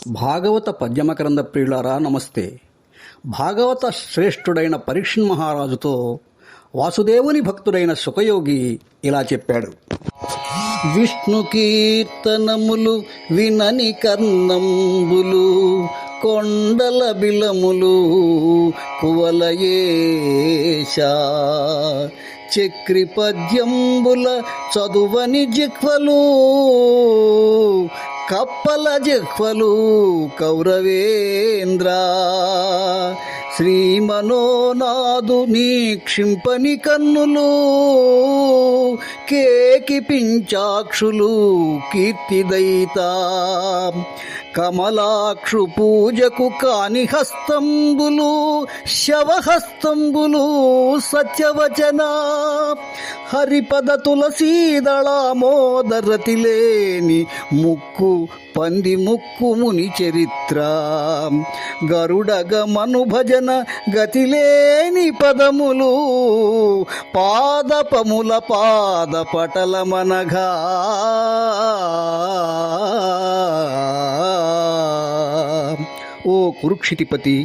భాగవత పద్యమకరంద ప్రియులారా నమస్తే. భాగవత శ్రేష్ఠుడైన పరీక్షణ్ మహారాజుతో వాసుదేవుని భక్తుడైన సుఖయోగి ఇలా చెప్పాడు. విష్ణు కీర్తనములు వినని కర్ణంబులు, కొండల బిలములు కువలయేశా, చక్రి పద్యంబుల చదువని జిహ్వలు, కప్పల జిహ్వలు కౌరవేంద్ర, శ్రీమనోనాదు నీ క్షింపని కన్నులు, కేకి పించాక్షులు కీర్తిదయిత, కమలాక్షు పూజకు కాని హస్తంబులు, శవహస్తంబులు సత్యవచన, హరిపద తులసీదళామోదరతి లేని ముక్కు పంది ముక్కు ముని చరిత్ర, గరుడగమను భజన గతిలేని పదములు, పాదపముల పాద పటలమనగా, ఓ కురుక్షితిపతి,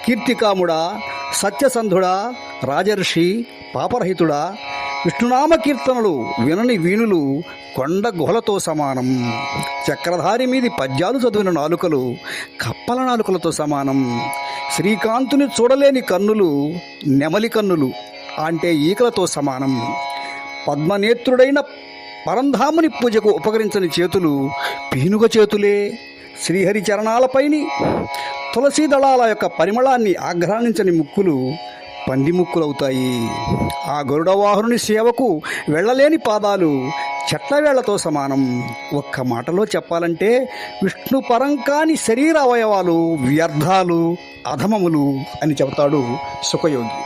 కీర్తికాముడా, సత్యసంధుడా, రాజర్షి, పాపరహితుడా, విష్ణునామ కీర్తనలు వినని వీణులు కొండ గుహలతో సమానం, చక్రధారి మీది పద్యాలు చదివిన నాలుకలు కప్పల నాలుకలతో సమానం, శ్రీకాంతుని చూడలేని కన్నులు నెమలి కన్నులు అంటే ఈకలతో సమానం, పద్మనేత్రుడైన పరంధాముని పూజకు ఉపకరించని చేతులు పీనుగ చేతులే, శ్రీహరి చరణాలపైని తులసీ దళాల యొక్క పరిమళాన్ని ఆఘ్రానించని ముక్కులు పంది ముక్కులవుతాయి. ఆ గరుడవాహనుని సేవకు వెళ్ళలేని పాదాలు చెట్లవేళ్లతో సమానం. ఒక్క మాటలో చెప్పాలంటే విష్ణు పరంకాని శరీర అవయవాలు వ్యర్థాలు, అధమములు అని చెబుతాడు సుఖయోగి.